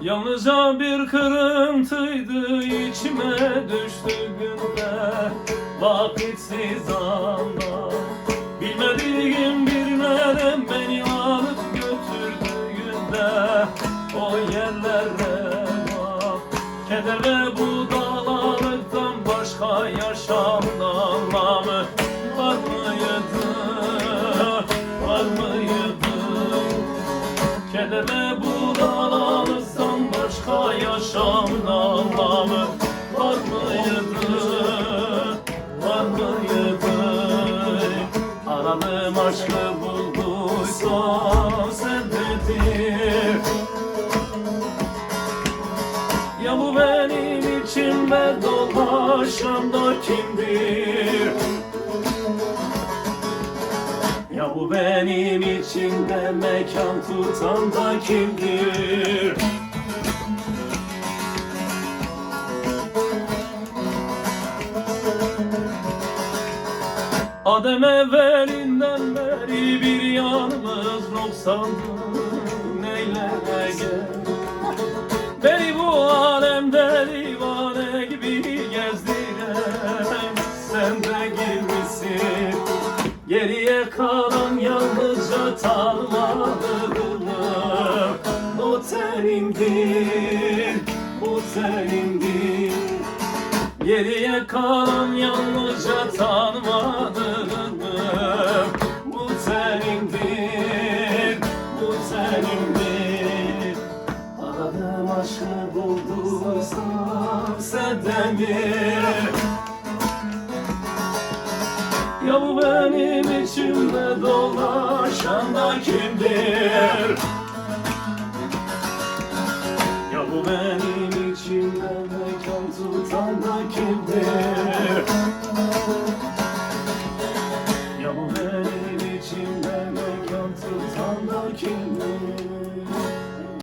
Yalnızca bir kırıntıydı içime düştü günde vakitsiz anda. Bilmediğim bir melem beni alıp götürdüğünde o yerlere bak. Keder ve bu dağlardan başka yaşamda anlamı var mıydı? Var mıydı? Keder ve bu dağlardan başka yaşamda anlamı var mıydı? Var mıydı? Aradım aşkı bulduysam sendedir. Ya bu benim içimde dolaşan da kimdir? Ya bu benim içimde mekan tutan da kimdir? Adem evvelinden beri bir yanımız noksandı. Neylere gel? Beni bu alemde divane gibi gezdiren sen de girmişsin. Geriye kalan yalnızca tanımadığım o tenimdir, o tenimdir. Geriye kalan yalnızca tanımadığım bu tenimdir, bu tenimdir. Aradım aşkı bulduysam sendendir. Ya bu benim içimde dolaşan da kimdir? Ya bu benim içimde mekan tutan da kimdir?